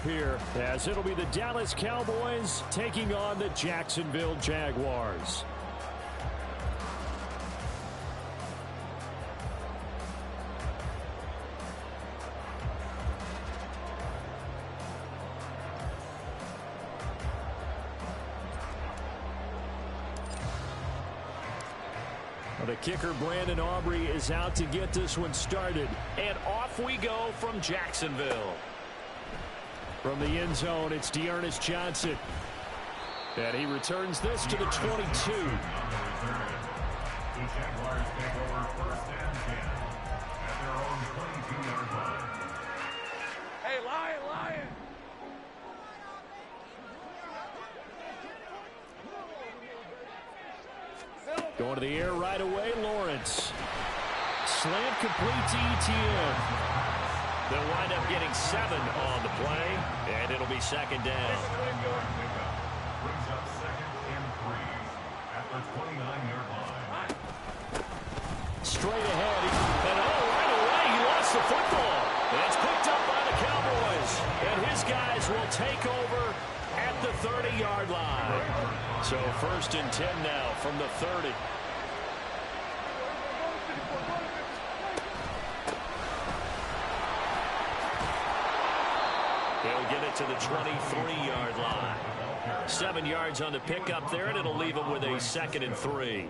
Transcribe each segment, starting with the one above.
Here, as it'll be the Dallas Cowboys taking on the Jacksonville Jaguars. Well, the kicker, Brandon Aubrey, is out to get this one started. And off we go from Jacksonville. From the end zone, it's Dearness Johnson. And he returns this to the 22. The Jaguars take over 1st and 10 at their own 22-yard line. Hey, Lion! Going to the air right away, Lawrence. Slant complete to Etienne. They'll wind up getting 7 on the play, and it'll be 2nd down. Brings up 2nd and 3 at the 29-yard line. Straight ahead, and right away he lost the football. And it's picked up by the Cowboys, and his guys will take over at the 30-yard line. So 1st and 10 now from the 30. He'll get it to the 23-yard line. 7 yards on the pickup there, and it'll leave him with a 2nd and 3.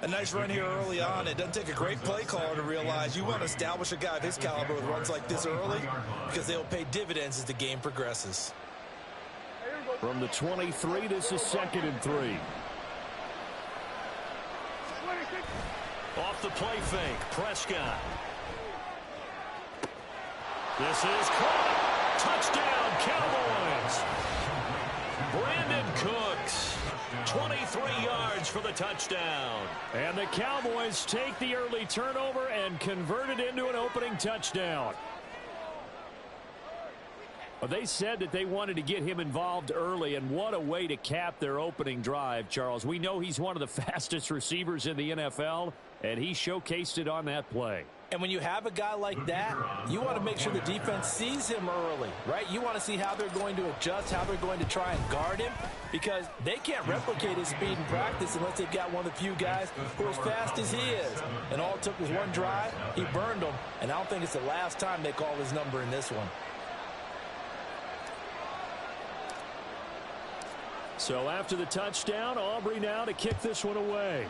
A nice run here early on. It doesn't take a great play caller to realize you want to establish a guy of his caliber with runs like this early because they'll pay dividends as the game progresses. From the 23, this is 2nd and 3. Off the play fake, Prescott. This is caught. Touchdown, Cowboys. Brandon Cooks, 23 yards for the touchdown. And the Cowboys take the early turnover and convert it into an opening touchdown. Well, they said that they wanted to get him involved early, and what a way to cap their opening drive, Charles. We know he's one of the fastest receivers in the NFL, and he showcased it on that play. And when you have a guy like that, you want to make sure the defense sees him early, right? You want to see how they're going to adjust, how they're going to try and guard him, because they can't replicate his speed in practice unless they've got one of the few guys who are as fast as he is. And all it took was one drive. He burned them, and I don't think it's the last time they call his number in this one. So after the touchdown, Aubrey now to kick this one away.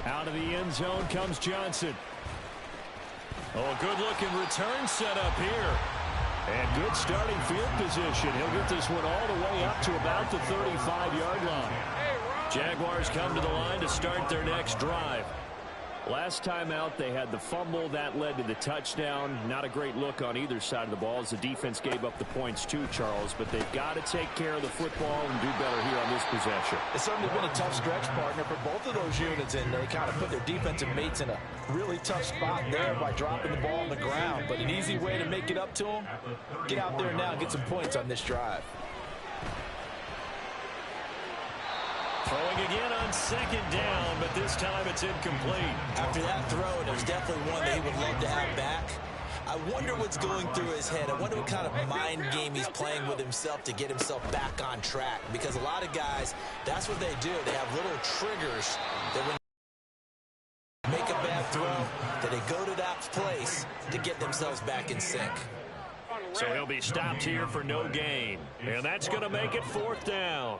Out of the end zone comes Johnson. Oh, good-looking return set up here. And good starting field position. He'll get this one all the way up to about the 35-yard line. Jaguars come to the line to start their next drive. Last time out, they had the fumble. That led to the touchdown. Not a great look on either side of the ball as the defense gave up the points too, Charles. But they've got to take care of the football and do better here on this possession. It's certainly been a tough stretch, partner, for both of those units, and they kind of put their defensive mates in a really tough spot there by dropping the ball on the ground. But an easy way to make it up to them, get out there now and get some points on this drive. Throwing again on 2nd down, but this time it's incomplete. After that throw, it was definitely one that he would love to have back. I wonder what's going through his head. I wonder what kind of mind game he's playing with himself to get himself back on track. Because a lot of guys, that's what they do. They have little triggers that when they make a bad throw, that they go to that place to get themselves back in sync. So he'll be stopped here for no gain. And that's going to make it 4th down.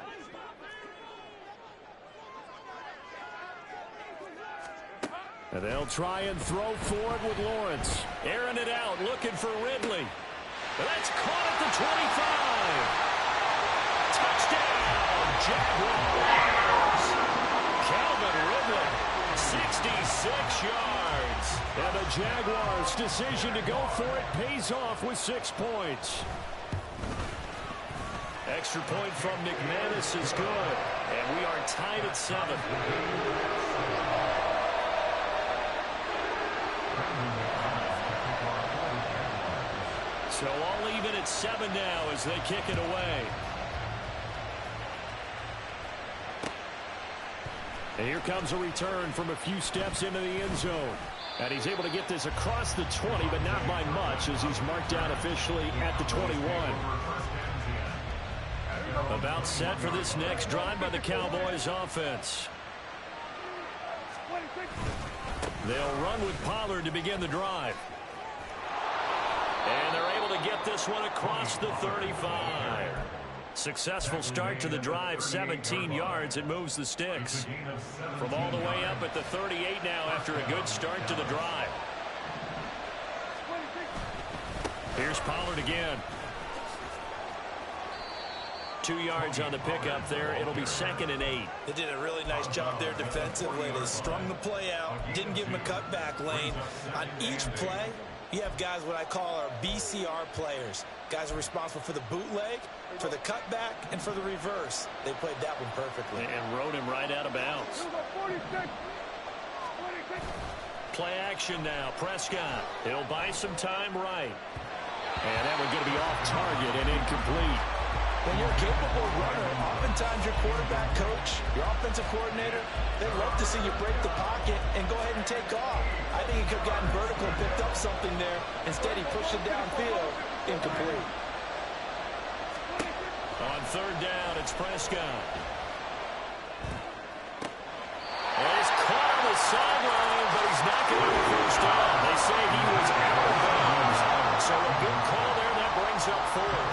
And they'll try and throw forward with Lawrence. Airing it out, looking for Ridley. That's caught at the 25. Touchdown, Jaguars. Calvin Ridley, 66 yards. And the Jaguars' decision to go for it pays off with 6 points. Extra point from McManus is good. And we are tied at 7. So all even at 7 now as they kick it away. And here comes a return from a few steps into the end zone. And he's able to get this across the 20, but not by much, as he's marked down officially at the 21. About set for this next drive by the Cowboys offense. They'll run with Pollard to begin the drive. And they're able to get this one across the 35. Successful start to the drive, 17 yards. It moves the sticks. From all the way up at the 38 now after a good start to the drive. Here's Pollard again. 2 yards on the pickup there. It'll be 2nd and 8. They did a really nice job there defensively. They strung the play out, didn't give him a cutback lane. On each play, you have guys what I call our BCR players. Guys are responsible for the bootleg, for the cutback, and for the reverse. They played that one perfectly. And rode him right out of bounds. Play action now. Prescott. He'll buy some time right. And that one going to be off target and incomplete. When you're a capable runner, oftentimes your quarterback coach, your offensive coordinator, they love to see you break the pocket and go ahead and take off. I think he could have gotten vertical, picked up something there. Instead, he pushed it downfield. Incomplete. On 3rd down, it's Prescott. And he's caught on the sideline, but he's not going to get a first down. They say he was out of bounds. So a good call there. That brings up 4th.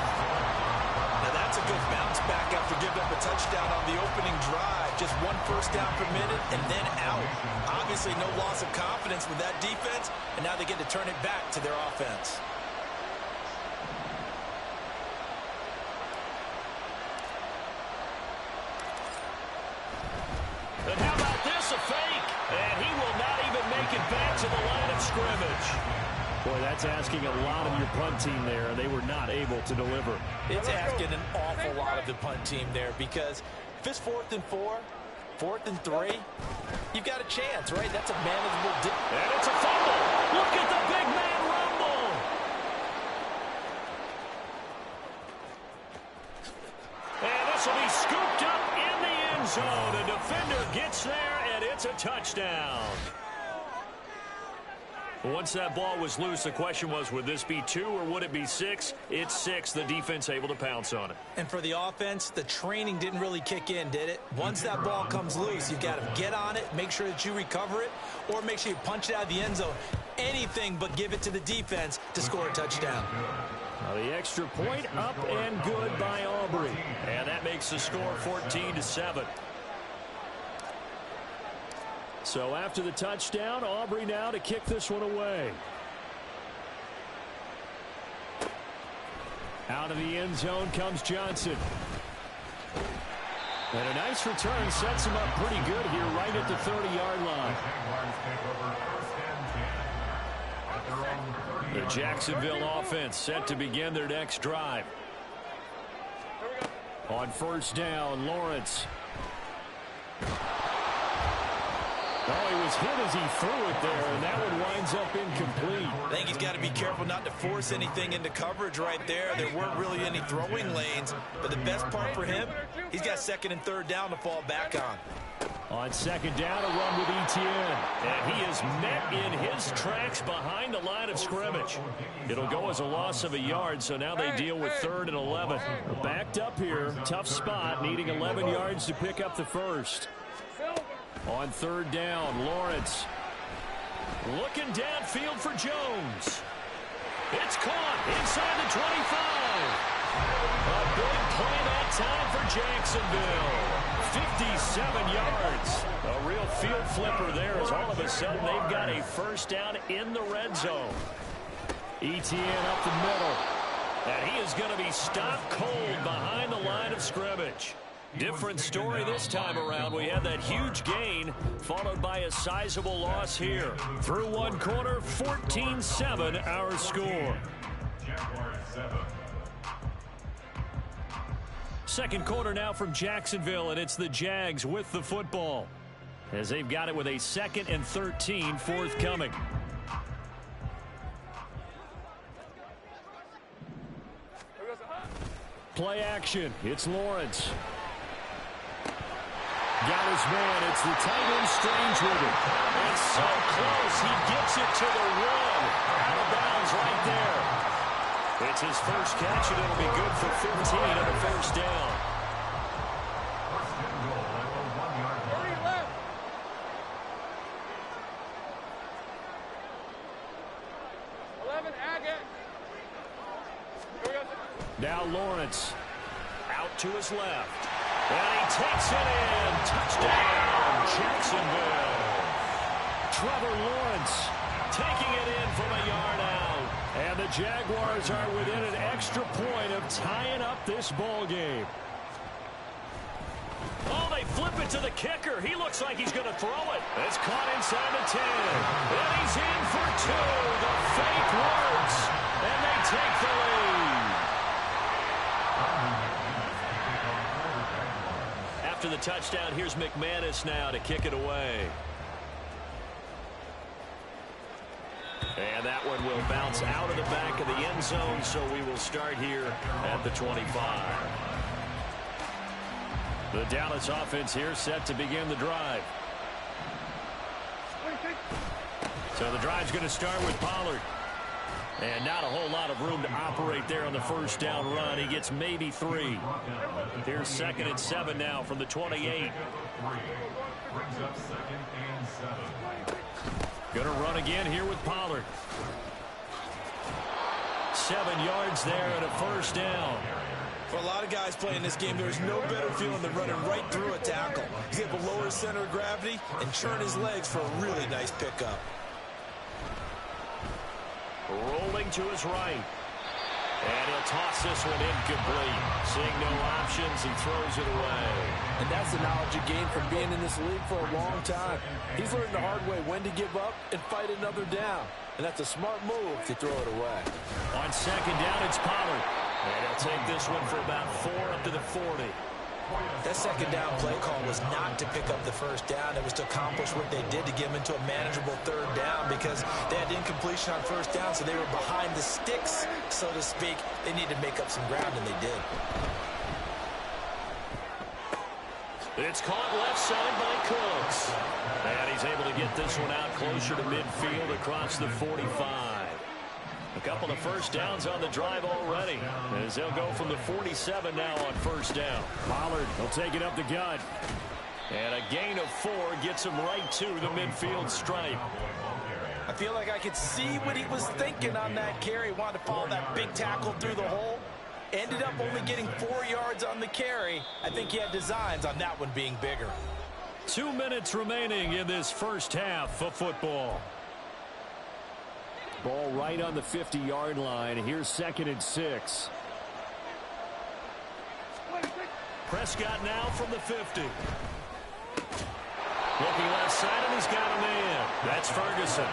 That's a good bounce back after giving up a touchdown on the opening drive. Just 1 first down permitted and then out. Obviously no loss of confidence with that defense, and now they get to turn it back to their offense. And how about this, a fake? And he will not even make it back to the line of scrimmage. Boy, that's asking a lot of your punt team there, and they were not able to deliver. It's asking an awful lot of the punt team there, because if it's 4th and 4, 4th and 3, you've got a chance, right? That's a manageable and it's a fumble. Look at the big man rumble. And this will be scooped up in the end zone. A defender gets there, and it's a touchdown. Once that ball was loose, the question was, would this be 2 or would it be 6? It's 6. The defense able to pounce on it. And for the offense, the training didn't really kick in, did it? Once that ball comes loose, you've got to get on it, make sure that you recover it, or make sure you punch it out of the end zone. Anything but give it to the defense to score a touchdown. Now the extra point up and good by Aubrey. And that makes the score 14-7. So after the touchdown, Aubrey now to kick this one away. Out of the end zone comes Johnson. And a nice return sets him up pretty good here right at the 30-yard line. The Jacksonville offense set to begin their next drive. On 1st down, Lawrence. Oh, he was hit as he threw it there, and that one winds up incomplete. I think he's got to be careful not to force anything into coverage right there. There weren't really any throwing lanes, but the best part for him, he's got 2nd and 3rd down to fall back on. On 2nd down, a run with Etienne. And he is met in his tracks behind the line of scrimmage. It'll go as a loss of a yard, so now they deal with 3rd and 11. Backed up here, tough spot, needing 11 yards to pick up the first. On 3rd down, Lawrence looking downfield for Jones. It's caught inside the 25. A big play that time for Jacksonville. 57 yards. A real field flipper there as all of a sudden they've got a first down in the red zone. Etienne up the middle. And he is going to be stopped cold behind the line of scrimmage. Different story this time around. We had that huge gain followed by a sizable loss here. Through one quarter, 14-7 our score. Second quarter now from Jacksonville, and it's the Jags with the football as they've got it with a 2nd and 13 forthcoming. Play action. It's Lawrence. Got his man. It's the tight end Strange with it. It's so close. He gets it to the one. Out of bounds right there. It's his first catch, and it'll be good for 15 on the first down. First and goal at the 1-yard line. 30 left. 11, Agate. Now Lawrence out to his left. And he takes it in. Touchdown, Jacksonville. Trevor Lawrence taking it in from a yard out. And the Jaguars are within an extra point of tying up this ball game. Oh, they flip it to the kicker. He looks like he's going to throw it. It's caught inside the 10. And he's in for 2. The fake works. And they take the lead. After the touchdown, here's McManus now to kick it away. And that one will bounce out of the back of the end zone, so we will start here at the 25. The Dallas offense here set to begin the drive. So the drive's going to start with Pollard. And not a whole lot of room to operate there on the first down run. He gets maybe 3. Here's 2nd and 7 now from the 28. Brings up 2nd and 7. Going to run again here with Pollard. 7 yards there and a first down. For a lot of guys playing this game, there's no better feeling than running right through a tackle. He's able to lower his center of gravity and churn his legs for a really nice pickup. Rolling to his right. And he'll toss this one incomplete. Seeing no options, he throws it away. And that's the knowledge you gain from being in this league for a long time. He's learned the hard way when to give up and fight another down. And that's a smart move to throw it away. On 2nd down, it's Pollard. And he'll take this one for about 4 up to the 40. That 2nd down play call was not to pick up the first down. It was to accomplish what they did to get them into a manageable 3rd down because they had incompletion on first down, so they were behind the sticks, so to speak. They needed to make up some ground, and they did. It's caught left side by Cooks. And he's able to get this one out closer to midfield across the 45. A couple of first downs on the drive already, as they'll go from the 47 now on first down. Pollard will take it up the gut. And a gain of 4 gets him right to the midfield stripe. I feel like I could see what he was thinking on that carry. Wanted to follow that big tackle through the hole. Ended up only getting 4 yards on the carry. I think he had designs on that one being bigger. 2 minutes remaining in this first half of football. Ball right on the 50-yard line. Here's 2nd and 6. Prescott now from the 50. Looking left side, and he's got a man. That's Ferguson.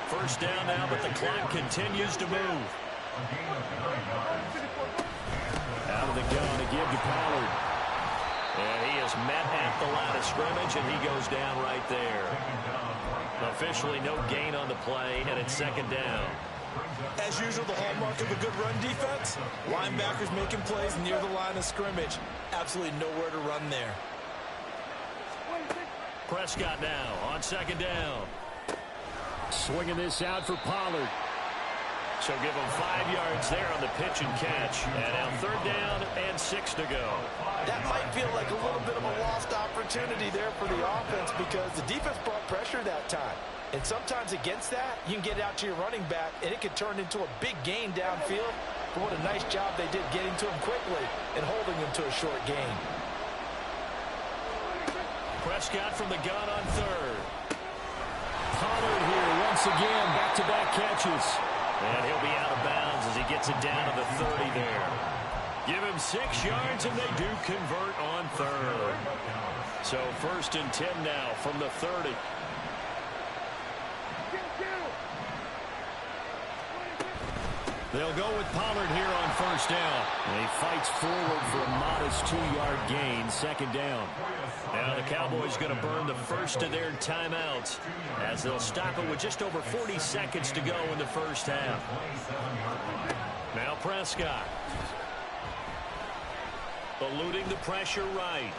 First down now, but the clock continues to move. Out of the gun to give to Pollard. And he is met at the line of scrimmage, and he goes down right there. Officially no gain on the play, and it's 2nd down. As usual, the hallmark of a good run defense, linebackers making plays near the line of scrimmage. Absolutely nowhere to run there. Prescott now on 2nd down. Swinging this out for Pollard. So give him 5 yards there on the pitch and catch. And now 3rd down and 6 to go. That might feel like a little bit of a lost opportunity there for the offense because the defense brought pressure that time. And sometimes against that, you can get out to your running back, and it could turn into a big gain downfield. But what a nice job they did getting to him quickly and holding him to a short gain. Prescott from the gun on 3rd. Pollard here once again, back-to-back catches. And he'll be out of bounds as he gets it down to the 30 there. Give him 6 yards, and they do convert on 3rd. So 1st and 10 now from the 30. They'll go with Pollard here on first down. And he fights forward for a modest 2-yard gain, 2nd down. Now the Cowboys going to burn the first of their timeouts as they'll stop it with just over 40 seconds to go in the first half. Now Prescott. Eluding the pressure right.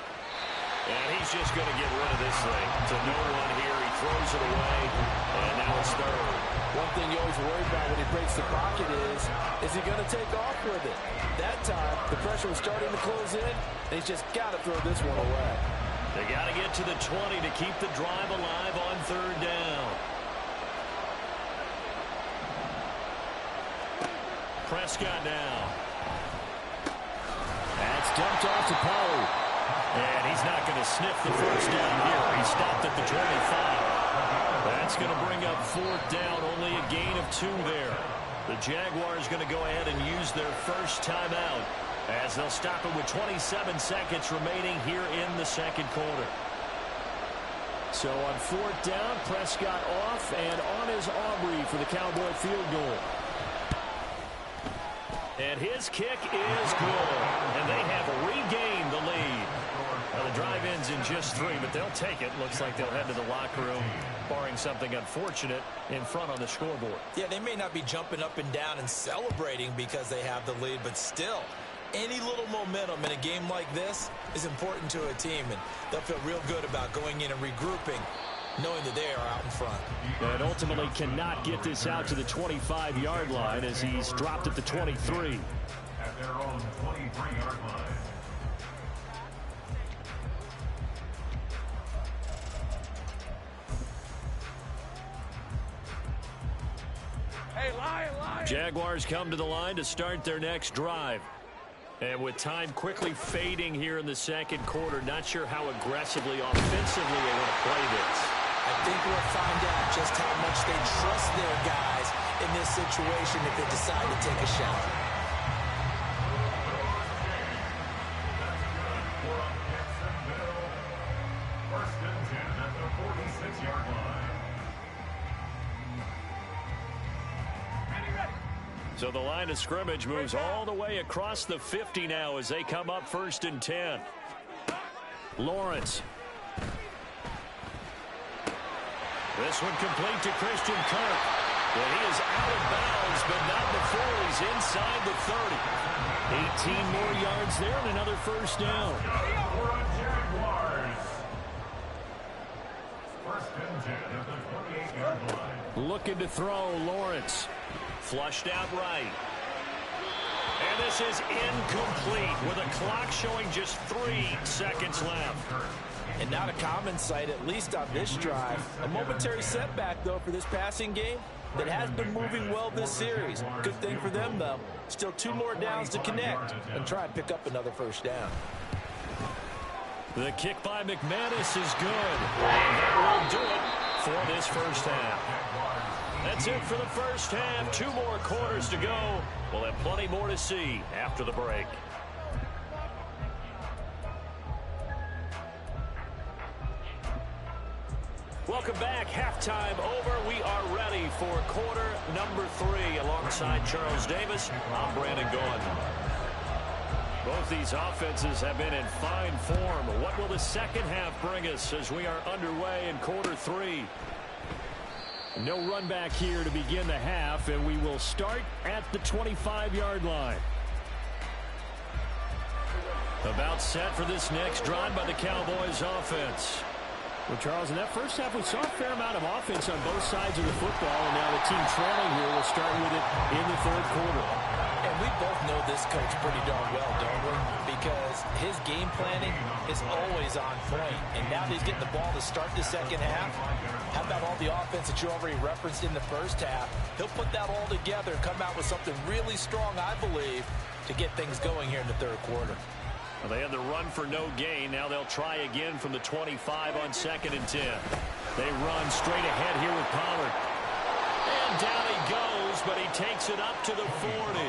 And he's just going to get rid of this thing. To no one here. He throws it away. And now it's third. One thing you always worry about when he breaks the pocket is he going to take off with it? That time, the pressure was starting to close in, and he's just got to throw this one away. They got to get to the 20 to keep the drive alive on third down. Prescott now. That's dumped off to Pollard. And he's not going to sniff the first down here. He stopped at the 25. That's going to bring up fourth down. Only a gain of 2 there. The Jaguars going to go ahead and use their first timeout as they'll stop it with 27 seconds remaining here in the second quarter. So on fourth down, Prescott off and on is Aubrey for the Cowboy field goal. And his kick is good. And they have regained the lead. Now the drive ends in just 3, but they'll take it. Looks like they'll head to the locker room, barring something unfortunate in front on the scoreboard. Yeah, they may not be jumping up and down and celebrating because they have the lead, but still, any little momentum in a game like this is important to a team, and they'll feel real good about going in and regrouping, knowing that they are out in front. And ultimately cannot get this out to the 25-yard line as he's dropped at the 23. At their own 23-yard line. Hey, Lion. Jaguars come to the line to start their next drive. And with time quickly fading here in the second quarter, not sure how aggressively, offensively they want to play this. I think we'll find out just how much they trust their guys in this situation if they decide to take a shot. First and 10 at the 46-yard line. So the line of scrimmage moves all the way across the 50 now as they come up first and 10. Lawrence. This one complete to Christian Kirk. Well, he is out of bounds, but not before he's inside the 30. 18 more yards there and another first down. First and 10 at the 28-yard line. Looking to throw, Lawrence. Flushed out right. And this is incomplete with a clock showing just 3 seconds left. And not a common sight, at least on this drive. A momentary setback, though, for this passing game that has been moving well this series. Good thing for them, though. Still 2 more downs to connect and try and pick up another first down. The kick by McManus is good. And that will do it for this first half. That's it for the first half. 2 more quarters to go. We'll have plenty more to see after the break. Welcome back. Halftime over. We are ready for quarter number 3. Alongside Charles Davis, I'm Brandon Gaudin. Both these offenses have been in fine form. What will the second half bring us as we are underway in quarter 3? No run back here to begin the half, and we will start at the 25-yard line. About set for this next drive by the Cowboys offense. Well, Charles, in that first half, we saw a fair amount of offense on both sides of the football, and now the team trailing here will start with it in the third quarter. And we both know this coach pretty darn well, don't we? Because his game planning is always on point. And now that he's getting the ball to start the second half, how about all the offense that you already referenced in the first half? He'll put that all together and come out with something really strong, I believe, to get things going here in the third quarter. Well, they had the run for no gain. Now they'll try again from the 25 on second and 10. They run straight ahead here with Pollard. And down he goes, but he takes it up to the 40.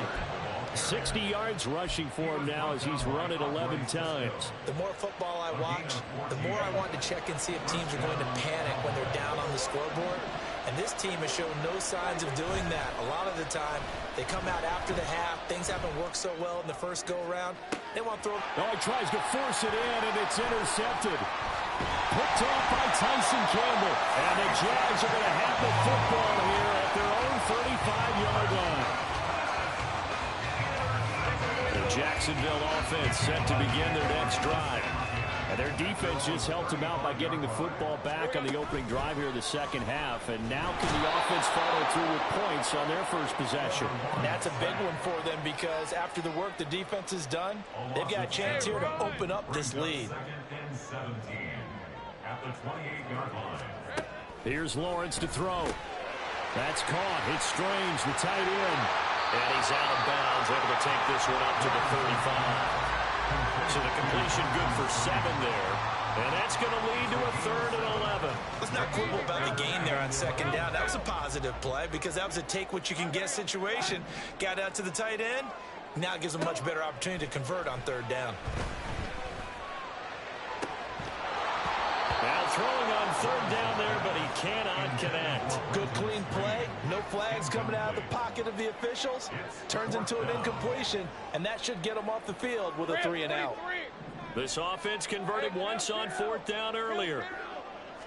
60 yards rushing for him now as he's run it 11 times. The more football I watch, the more I want to check and see if teams are going to panic when they're down on the scoreboard. And this team has shown no signs of doing that. A lot of the time, they come out after the half. Things haven't worked so well in the first go-around. They want to throw. Oh, he tries to force it in, and it's intercepted. Picked off by Tyson Campbell. And the Jags are going to have the football here at their own 35-yard line. The Jacksonville offense set to begin their next drive. And Their defense just helped them out by getting the football back on the opening drive here in the second half. And now can the offense follow through with points on their first possession? And that's a big one for them because after the work the defense has done, they've got a chance here to open up this lead. At the 28-yard line. Here's Lawrence to throw. That's caught. It's Strange, the tight end. And he's out of bounds, able to take this one up to the 35. So the completion good for 7 there. And that's going to lead to a 3rd and 11. Let's not quibble about the gain there on second down. That was a positive play because that was a take-what-you-can-get situation. Got out to the tight end. Now it gives them a much better opportunity to convert on 3rd down. Now throwing on 3rd down there, but he cannot connect. Good clean play. No flags coming out of the pocket of the officials. Turns into an incompletion, and that should get them off the field with a 3 and out. This offense converted once on 4th down earlier.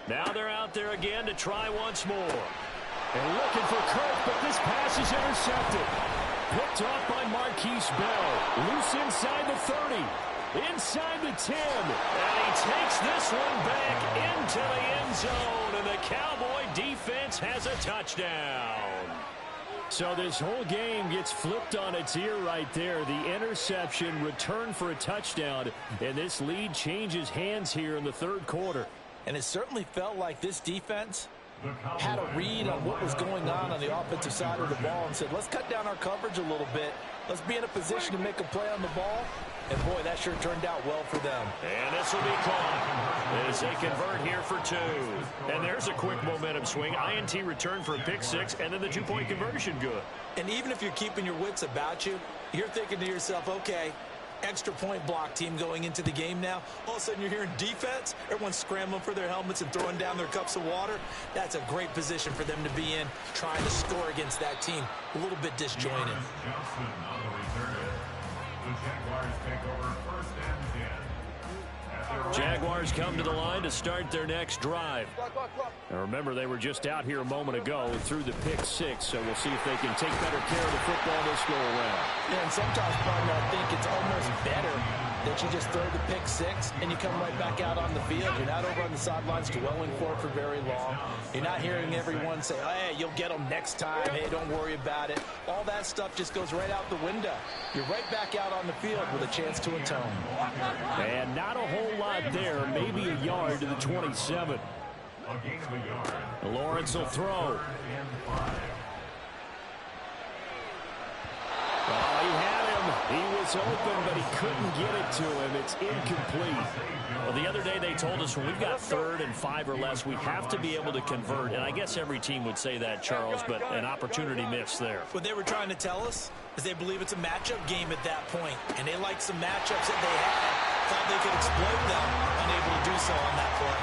Now they're out there again to try once more. And looking for Kirk, but this pass is intercepted. Picked off by Marquise Bell. Loose inside the 30. Inside the 10. And he takes this one back into the end zone. And the Cowboy defense has a touchdown. So this whole game gets flipped on its ear right there. The interception, return for a touchdown. And this lead changes hands here in the 3rd quarter. And it certainly felt like this defense had a read on what was going on the offensive side of the ball and said, let's cut down our coverage a little bit. Let's be in a position to make a play on the ball. And, boy, that sure turned out well for them. And this will be caught as they convert here for 2. And there's a quick momentum swing. INT return for a pick 6, and then the 2-point conversion good. And even if you're keeping your wits about you, you're thinking to yourself, okay, extra point block team going into the game now. All of a sudden you're hearing defense. Everyone's scrambling for their helmets and throwing down their cups of water. That's a great position for them to be in, trying to score against that team. A little bit disjointed. Johnson on the return. The Jaguars take over 1st and 10. Jaguars come to the line to start their next drive. Now remember, they were just out here a moment ago and threw the pick 6, so we'll see if they can take better care of the football this go around. Yeah, and sometimes, partner, I think it's almost better that you just throw the pick 6 and you come right back out on the field. You're not over on the sidelines dwelling for it for very long. You're not hearing everyone say, hey, you'll get them next time. Hey, don't worry about it. All that stuff just goes right out the window. You're right back out on the field with a chance to atone. And not a whole lot there, maybe a yard to the 27. Lawrence will throw. Oh, he had him. He was open, but he couldn't get it to him. It's incomplete. Well, the other day they told us when we've got 3rd and 5 or less, we have to be able to convert. And I guess every team would say that, Charles, but an opportunity missed there. What they were trying to tell us is they believe it's a matchup game at that point, and they liked some matchups that they had. Thought they could exploit them, unable to do so on that play.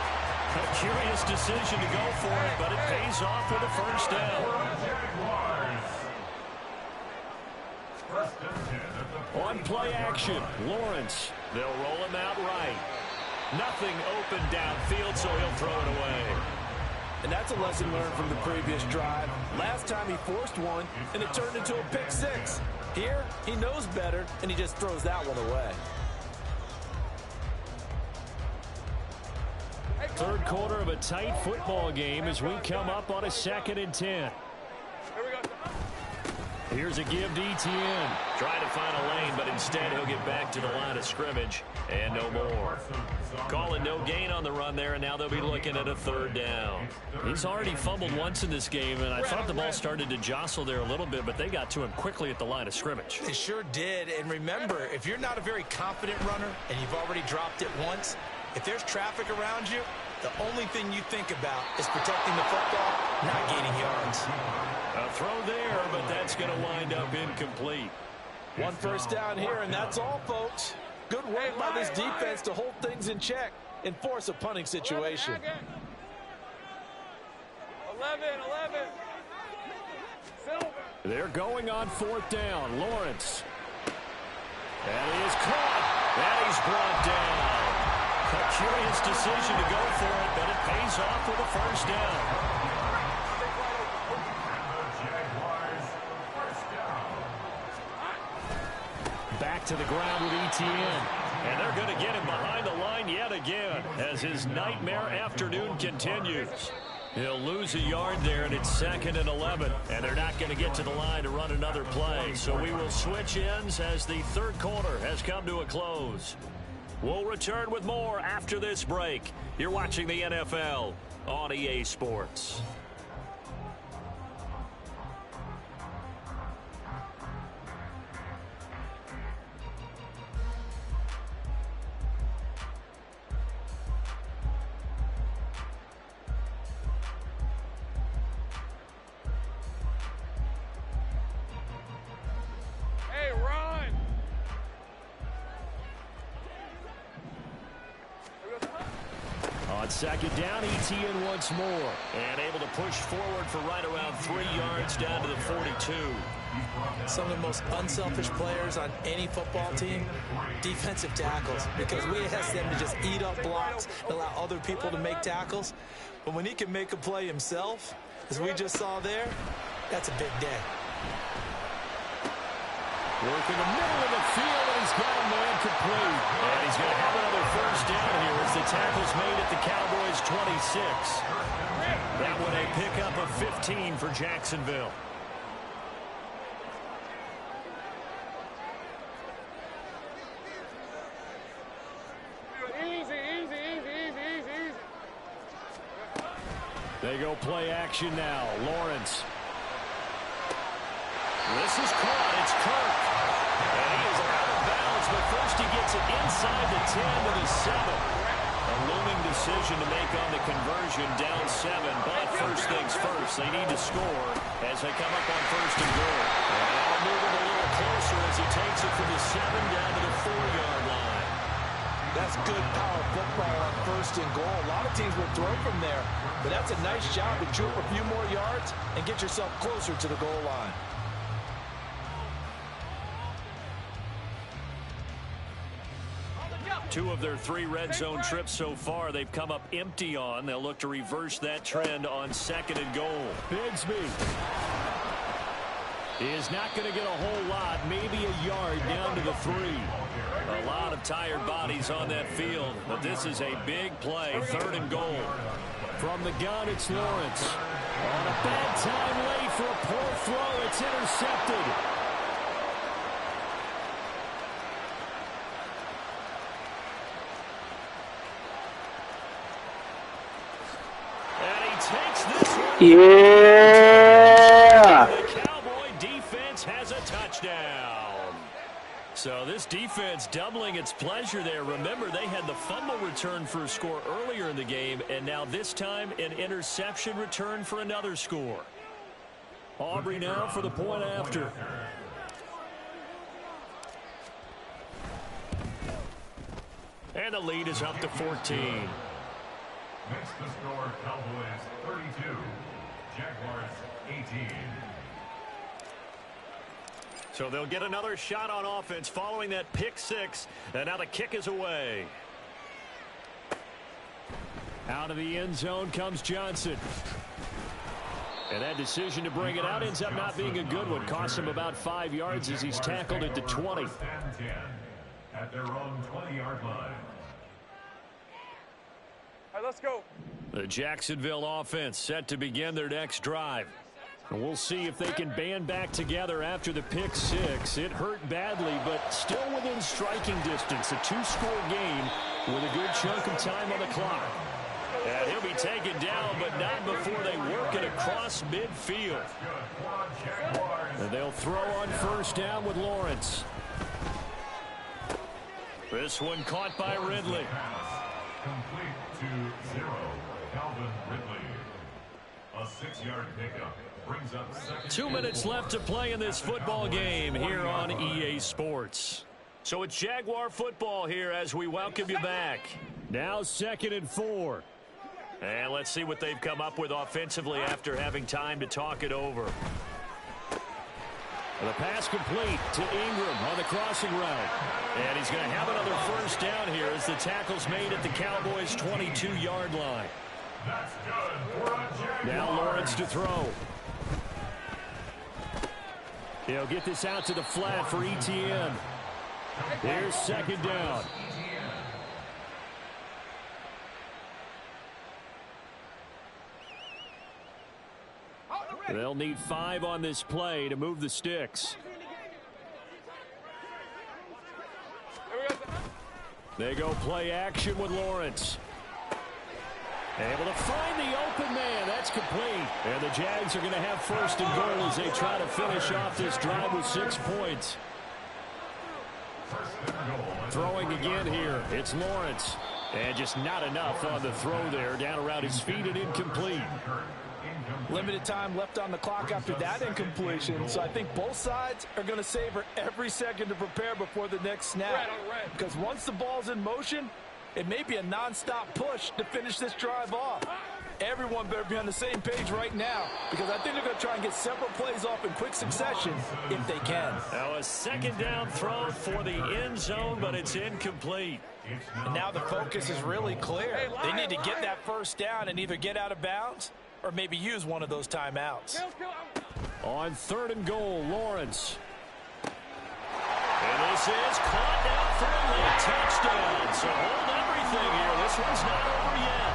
A curious decision to go for it, but it pays off for the 1st down. On play action, Lawrence. They'll roll him out right. Nothing open downfield, so he'll throw it away. And that's a lesson learned from the previous drive. Last time he forced one, and it turned into a pick 6. Here, he knows better, and he just throws that one away. 3rd quarter of a tight football game as we come up on a 2nd and 10. Here's a give to Etienne. Trying to find a lane, but instead he'll get back to the line of scrimmage. And no more. Calling no gain on the run there, and now they'll be looking at a 3rd down. He's already fumbled once in this game, and I thought the ball started to jostle there a little bit, but they got to him quickly at the line of scrimmage. They sure did. And remember, if you're not a very confident runner and you've already dropped it once, if there's traffic around you, the only thing you think about is protecting the football, not gaining yards. A throw there, but that's going to wind up incomplete. 1 first down here, and that's all, folks. Good work by this defense to hold things in check and force a punting situation. 11. They're going on 4th down. Lawrence. And he is caught. And he's brought down. A curious decision to go for it, but it pays off with a 1st down. Back to the ground with Etienne. And they're going to get him behind the line yet again as his nightmare afternoon continues. He'll lose a yard there, and it's 2nd and 11. And they're not going to get to the line to run another play. So we will switch ends as the third quarter has come to a close. We'll return with more after this break. You're watching the NFL on EA Sports. Hey, run! On 2nd down, ETN once more. And able to push forward for right around 3 yards down to the 42. Some of the most unselfish players on any football team, defensive tackles, because we ask them to just eat up blocks and allow other people to make tackles. But when he can make a play himself, as we just saw there, that's a big day. Working the middle of the field, and he's got a man complete. And he's going to have another first down here as the tackle's made at the Cowboys' 26. That one a pickup of 15 for Jacksonville. They go play action now. Lawrence. This is caught. It's Kirk. And he is out of bounds, but first he gets it inside the 10 to the 7. A looming decision to make on the conversion, down 7. But first things first, they need to score as they come up on 1st and goal. And now moving a little closer as he takes it from the 7 down to the 4-yard line. That's good power football on 1st and goal. A lot of teams will throw from there, but that's a nice job to troop a few more yards and get yourself closer to the goal line. Two of their 3 red zone trips so far, they've come up empty on. They'll look to reverse that trend on 2nd and goal. Bigsby is not going to get a whole lot, maybe a yard down to the 3. A lot of tired bodies on that field, but this is a big play, 3rd and goal. From the gun, it's Lawrence. On a bad time late for a poor throw, it's intercepted. Yeah! The Cowboy defense has a touchdown. So this defense doubling its pleasure there. Remember, they had the fumble return for a score earlier in the game, and now this time an interception return for another score. Aubrey now for the point after. And the lead is up to 14. Makes the score Cowboys 32, Jaguars 18. So they'll get another shot on offense following that pick 6, and now the kick is away. Out of the end zone comes Johnson. And that decision to bring it out ends up not being a good one. Costs him about 5 yards as he's tackled at the 20. First and 10 at their own 20-yard line. All right, let's go. The Jacksonville offense set to begin their next drive. And we'll see if they can band back together after the pick 6. It hurt badly, but still within striking distance. A 2-score game with a good chunk of time on the clock. And he'll be taken down, but not before they work it across midfield. And they'll throw on first down with Lawrence. This one caught by Ridley. Complete to 0. Calvin Ridley. A 6-yard pickup brings up second. 2 minutes left to play in this football game here on EA Sports. So it's Jaguar football here as we welcome you back. Now 2nd and 4. And let's see what they've come up with offensively after having time to talk it over. The pass complete to Ingram on the crossing route. And he's going to have another first down here as the tackle's made at the Cowboys' 22-yard line. That's good for a Jaguar. Now Lawrence to throw. He'll get this out to the flat for ETN. Here's second down. They'll need 5 on this play to move the sticks. They go play action with Lawrence. Able to find the open man. That's complete. And the Jags are going to have first and goal as they try to finish off this drive with 6 points. Throwing again here. It's Lawrence. And just not enough on the throw there. Down around his feet and incomplete. Limited time left on the clock after that incompletion. So I think both sides are going to savor every second to prepare before the next snap. Because once the ball's in motion, it may be a non-stop push to finish this drive off. Everyone better be on the same page right now, because I think they're going to try and get several plays off in quick succession if they can. Now a second down throw for the end zone, but it's incomplete. And now the focus is really clear. They need to get that first down and either get out of bounds or maybe use one of those timeouts. On third and goal, Lawrence. And this is caught down for a late touchdown. So hold everything here. This one's not over yet.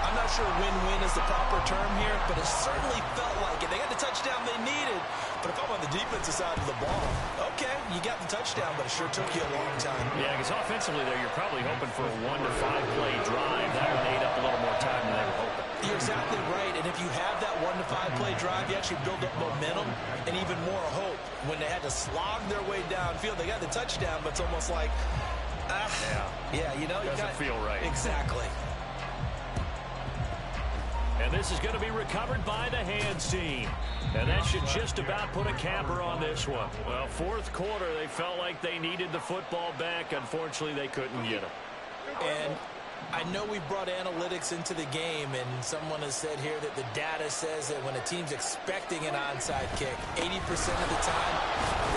I'm not sure win-win is the proper term here, but it certainly felt like it. They got the touchdown they needed. But if I'm on the defensive side of the ball, okay, you got the touchdown, but it sure took you a long time. Yeah, because offensively there, you're probably hoping for a 1 to 5 play drive. That would ate up a little more time than they were hoping. You're exactly right, and if you have that 1 to 5 play drive, you actually build up momentum and even more hope. When they had to slog their way downfield, they got the touchdown, but it's almost like, yeah, you know, doesn't feel right. Exactly. And this is going to be recovered by the hands team. And that should just about put a capper on this one. Well, fourth quarter, they felt like they needed the football back. Unfortunately, they couldn't get them. And I know we brought analytics into the game, and someone has said here that the data says that when a team's expecting an onside kick, 80% of the time,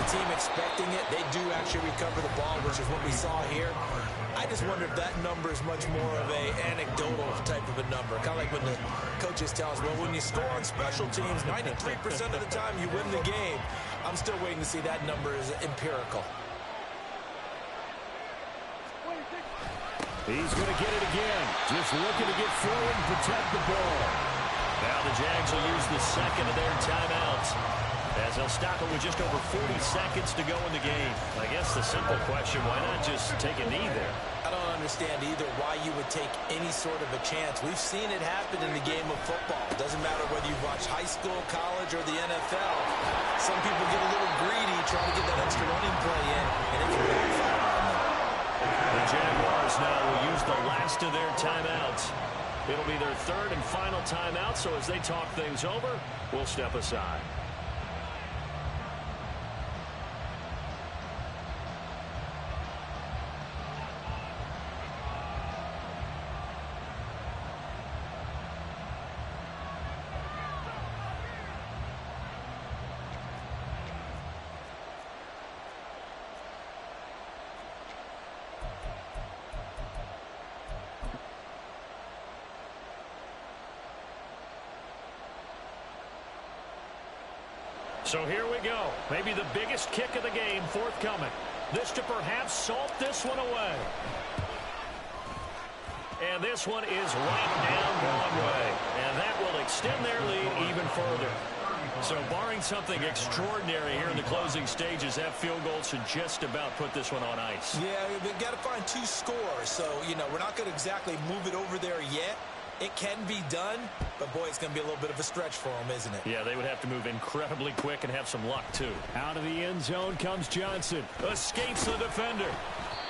the team expecting it, they do actually recover the ball, which is what we saw here. I just wonder if that number is much more of a anecdotal type of a number. Kind of like when the coaches tell us, well, when you score on special teams, 93% of the time you win the game. I'm still waiting to see that number is empirical. He's going to get it again. Just looking to get forward and protect the ball. Now the Jags will use the second of their timeouts, as they'll stop it with just over 40 seconds to go in the game. I guess the simple question, why not just take a knee there? I don't understand either why you would take any sort of a chance. We've seen it happen in the game of football. It doesn't matter whether you've watched high school, college, or the NFL. Some people get a little greedy trying to get that extra running play in, and it can backfire on them. The Jaguars now will use the last of their timeouts. It'll be their third and final timeout, so as they talk things over, we'll step aside. So here we go. Maybe the biggest kick of the game forthcoming. This to perhaps salt this one away. And this one is right down one way. And that will extend their lead even further. So barring something extraordinary here in the closing stages, that field goal should just about put this one on ice. Yeah, they've got to find 2 scores. So, you know, we're not going to exactly move it over there yet. It can be done, but, boy, it's going to be a little bit of a stretch for them, isn't it? Yeah, they would have to move incredibly quick and have some luck, too. Out of the end zone comes Johnson. Escapes the defender.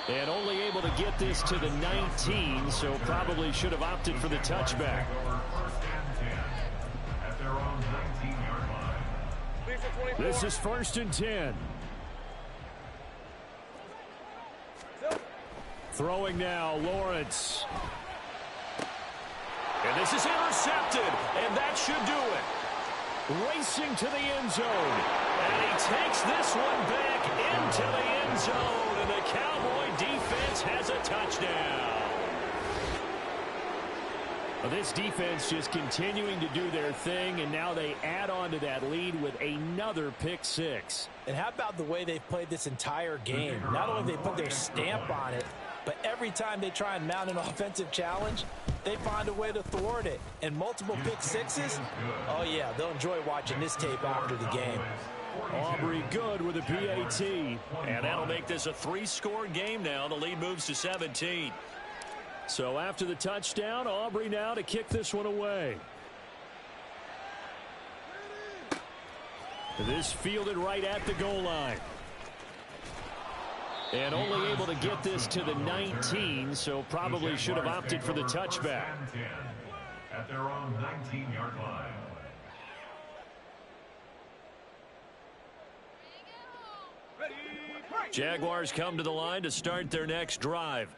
And only able to get this to the 19, so probably should have opted for the touchback. This is 1st and 10. Throwing now, Lawrence. And this is intercepted, and that should do it. Racing to the end zone. And he takes this one back into the end zone, and the Cowboy defense has a touchdown. Well, this defense just continuing to do their thing, and now they add on to that lead with another pick six. And how about the way they've played this entire game? Not only have they put their stamp on it, but every time they try and mount an offensive challenge, they find a way to thwart it. And multiple pick sixes, oh yeah, they'll enjoy watching this tape after the game. Aubrey good with a PAT. And that'll make this a 3-score game now. The lead moves to 17. So after the touchdown, Aubrey now to kick this one away. This fielded right at the goal line. And only able to get this to the 19, so probably should have opted for the touchback. At their own 19-yard line. Jaguars come to the line to start their next drive.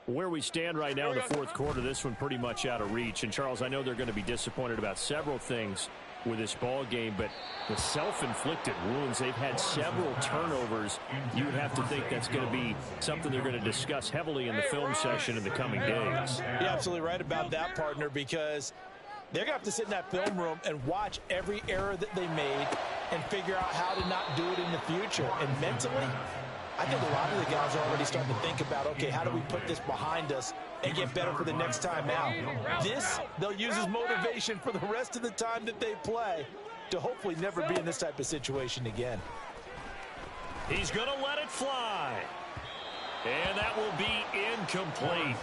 Where we stand right now in the fourth quarter, this one pretty much out of reach. And, Charles, I know they're going to be disappointed about several things with this ball game, but the self-inflicted wounds, they've had several turnovers. You would have to think that's going to be something they're going to discuss heavily in the film session in the coming days. You're absolutely right about that, partner, because they're going to have to sit in that film room and watch every error that they made and figure out how to not do it in the future. And mentally, I think a lot of the guys are already starting to think about, okay, how do we put this behind us and get better for the next time out? This, they'll use as motivation for the rest of the time that they play to hopefully never be in this type of situation again. He's going to let it fly. And that will be incomplete.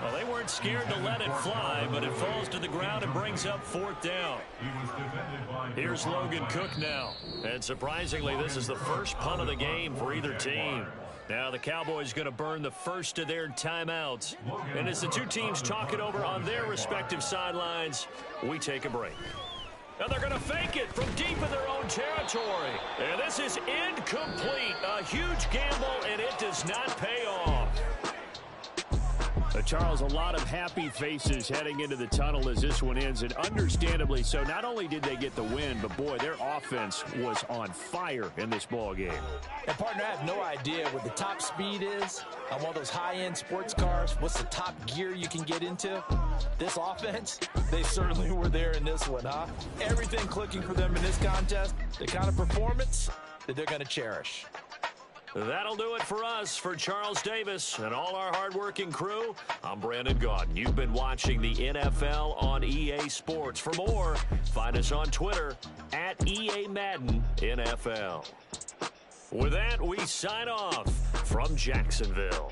Well, they weren't scared to let it fly, but it falls to the ground and brings up fourth down. Here's Logan Cook now. And surprisingly, this is the first punt of the game for either team. Now the Cowboys going to burn the first of their timeouts. And as the two teams talk it over on their respective sidelines, we take a break. And they're going to fake it from deep in their own territory. And this is incomplete. A huge gamble, and it does not pay off. Charles, a lot of happy faces heading into the tunnel as this one ends, and understandably so. Not only did they get the win, but, boy, their offense was on fire in this ball game. And, partner, I have no idea what the top speed is on one of those high-end sports cars. What's the top gear you can get into? This offense, they certainly were there in this one, huh? Everything clicking for them in this contest, the kind of performance that they're going to cherish. That'll do it for us. For Charles Davis and all our hardworking crew, I'm Brandon Gaudin. You've been watching the NFL on EA Sports. For more, find us on Twitter at EA Madden NFL. With that, we sign off from Jacksonville.